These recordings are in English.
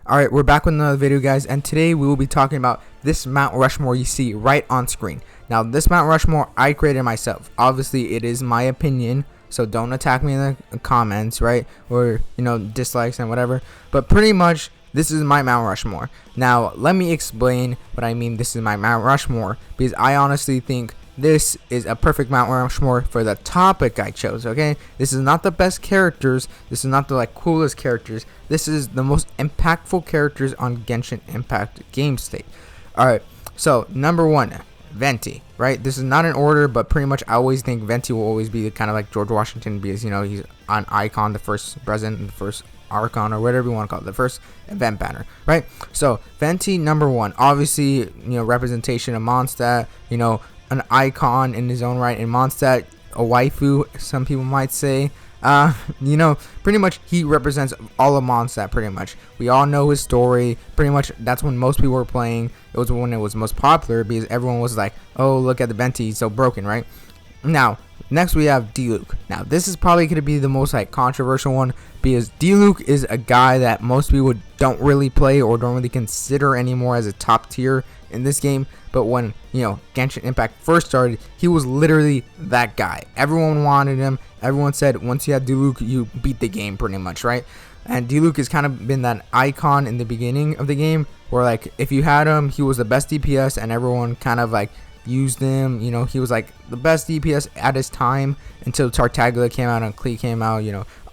Alright, we're back with another video, guys, and today we will be talking about this Mount Rushmore you see right on screen. Now, this Mount Rushmore I created myself. Obviously, it is my opinion, so don't attack me in the comments, right? Or, dislikes and whatever. But pretty much, this is my Mount Rushmore. Now, let me explain what I mean this is my Mount Rushmore, because I honestly think this is a perfect Mount Rushmore for the topic I chose, okay? This is not the best characters. This is not the coolest characters. This is the most impactful characters on Genshin Impact game state. Alright, so number 1, Venti, right? This is not in order, but pretty much I always think Venti will always be kind of like George Washington, because, he's an icon, the first president, the first Archon, or whatever you want to call it, the first event banner, right? So, Venti, number 1, obviously, representation of Mondstadt, an icon in his own right in Mondstadt, a waifu, some people might say. Pretty much he represents all of Mondstadt, pretty much. We all know his story. Pretty much that's when most people were playing. It was when it was most popular, because everyone was like, oh, look at the Venti, he's so broken, right? Now, next we have Diluc. Now, this is probably going to be the most controversial one, because Diluc is a guy that most people don't really play or don't really consider anymore as a top tier in this game. But when Genshin Impact first started, he was literally that guy. Everyone wanted him. Everyone said once you had Diluc, you beat the game pretty much, right? And Diluc has kind of been that icon in the beginning of the game, where if you had him, he was the best DPS, and everyone kind of used him. He was the best DPS at his time until Tartaglia came out and Klee came out.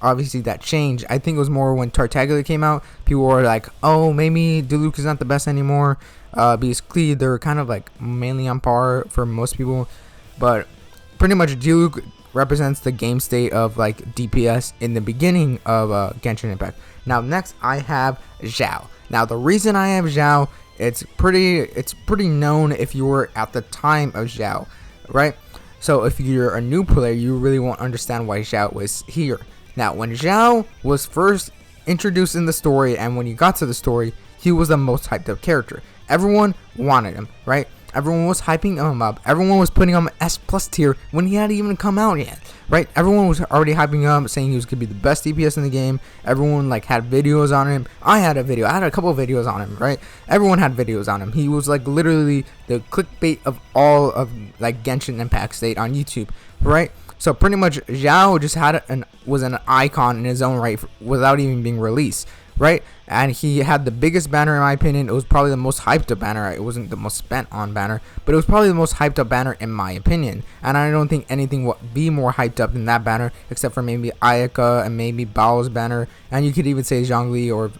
Obviously that changed. I think it was more when Tartaglia came out, people were like, oh, maybe Diluc is not the best anymore, because Klee, they're kind of mainly on par for most people. But pretty much Diluc represents the game state of DPS in the beginning of Genshin Impact. Now next I have Xiao. Now the reason I have Xiao, it's pretty known if you were at the time of Xiao, right? So if you're a new player, you really won't understand why Xiao was here. Now, when Xiao was first introduced in the story, and when you got to the story, he was the most hyped up character. Everyone wanted him, right? Everyone was hyping him up. Everyone was putting him S+ tier when he hadn't even come out yet, right? Everyone was already hyping him up, saying he was going to be the best DPS in the game. Everyone had videos on him. I had a couple of videos on him, right? Everyone had videos on him. He was literally the clickbait of all of Genshin Impact state on YouTube, right? So pretty much Xiao just was an icon in his own right without even being released, right? And he had the biggest banner in my opinion. It was probably the most hyped up banner. It wasn't the most spent on banner, but it was probably the most hyped up banner in my opinion. And I don't think anything will be more hyped up than that banner, except for maybe Ayaka and maybe Bao's banner. And you could even say Zhongli or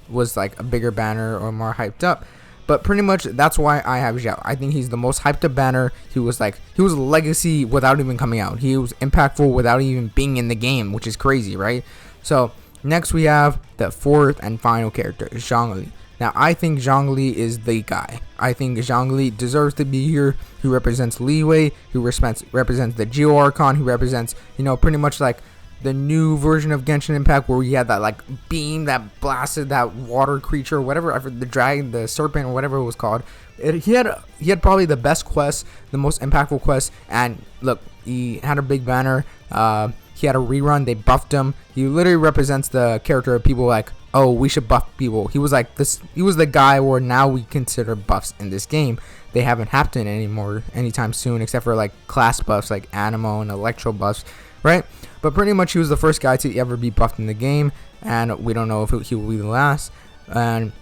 was a bigger banner or more hyped up. But pretty much that's why I have Xiao. I think he's the most hyped up banner. He was legacy without even coming out. He was impactful without even being in the game, which is crazy, right? So next we have the fourth and final character, Zhongli. Now I think Zhongli is the guy. I think Zhongli deserves to be here. He represents Leeway. He represents the Geo Archon. He represents, pretty much the new version of Genshin Impact, where we had that beam that blasted that water creature, whatever, the dragon, the serpent, or whatever it was called. He had probably the best quest, the most impactful quest, and look, he had a big banner. He had a rerun. They buffed him. He literally represents the character of people oh, we should buff people. He was this. He was the guy where now we consider buffs in this game. They haven't happened anymore anytime soon, except for class buffs like Anemo and Electro buffs, right? But pretty much he was the first guy to ever be buffed in the game, and we don't know if he will be the last. And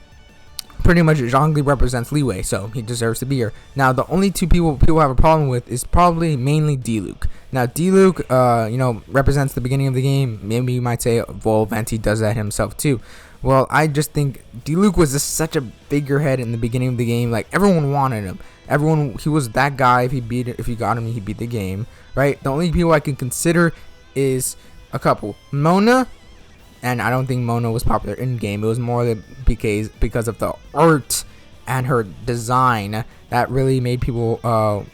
pretty much Zhongli represents Leeway, so he deserves to be here. Now the only two people have a problem with is probably mainly Diluc. Now Diluc, represents the beginning of the game. Maybe you might say, well, Venti does that himself too. Well, I just think Diluc was just such a figurehead in the beginning of the game. Everyone wanted him. He was that guy. If you got him, he beat the game, right? The only people I can consider is a couple. Mona, and I don't think Mona was popular in game. It was more because of the art and her design that really made people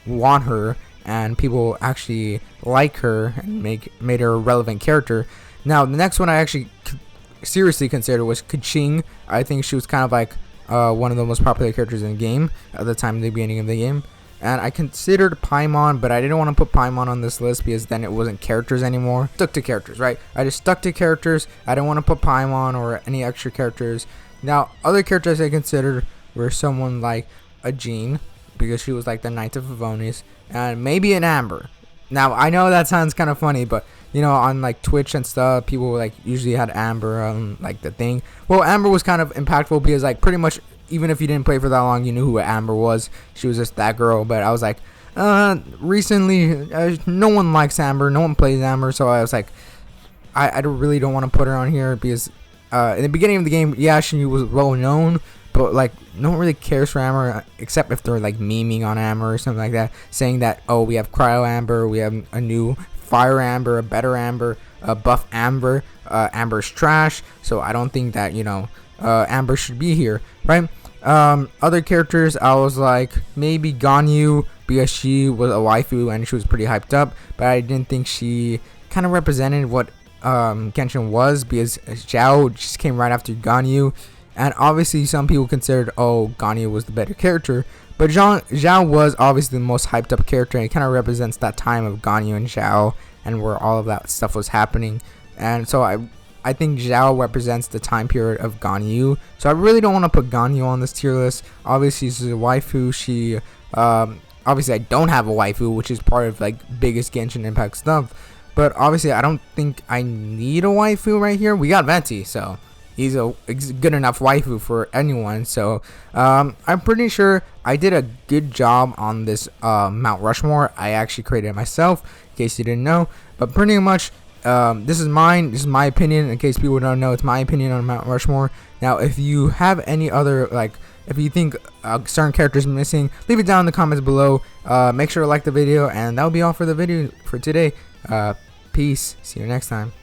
want her, and people actually like her and made her a relevant character. Now the next one I actually seriously considered was Keqing. I think she was kind of one of the most popular characters in the game at the time, the beginning of the game. And I considered Paimon, but I didn't want to put Paimon on this list because then it wasn't characters anymore. Stuck to characters, right? I just stuck to characters. I didn't want to put Paimon or any extra characters. Now, other characters I considered were someone like a Jean, because she was like the Knight of Favonius, and maybe an Amber. Now, I know that sounds kind of funny, but you know, on like Twitch and stuff, people like usually had Amber on like the thing. Well, Amber was kind of impactful because like pretty much even if you didn't play for that long, you knew who Amber was. She was just that girl. But I was like, recently, no one likes Amber, no one plays Amber, so I was like, I really don't want to put her on here because in the beginning of the game, yeah, she was well known, but like no one really cares for Amber except if they're like memeing on Amber or something like that, saying that, oh, we have Cryo Amber, we have a new Fire Amber, a better Amber, a buff Amber, Amber's trash. So I don't think that, you know, Amber should be here, right? Other characters, I was like maybe Ganyu because she was a waifu and she was pretty hyped up, but I didn't think she kind of represented what Genshin was, because Xiao just came right after Ganyu, and obviously some people considered, oh, Ganyu was the better character, but Xiao was obviously the most hyped up character, and it kind of represents that time of Ganyu and Xiao and where all of that stuff was happening. And so I think Xiao represents the time period of Ganyu, so I really don't want to put Ganyu on this tier list. Obviously she's a waifu. She obviously I don't have a waifu, which is part of like biggest Genshin Impact stuff. But obviously, I don't think I need a waifu right here. We got Venti, so he's a good enough waifu for anyone. So I'm pretty sure I did a good job on this Mount Rushmore. I actually created it myself, in case you didn't know. But pretty much, this is mine. This is my opinion. In case people don't know, it's my opinion on Mount Rushmore. Now, if you have any other, like, if you think certain characters missing, leave it down in the comments below. Make sure to like the video, and that'll be all for the video for today. Peace. See you next time.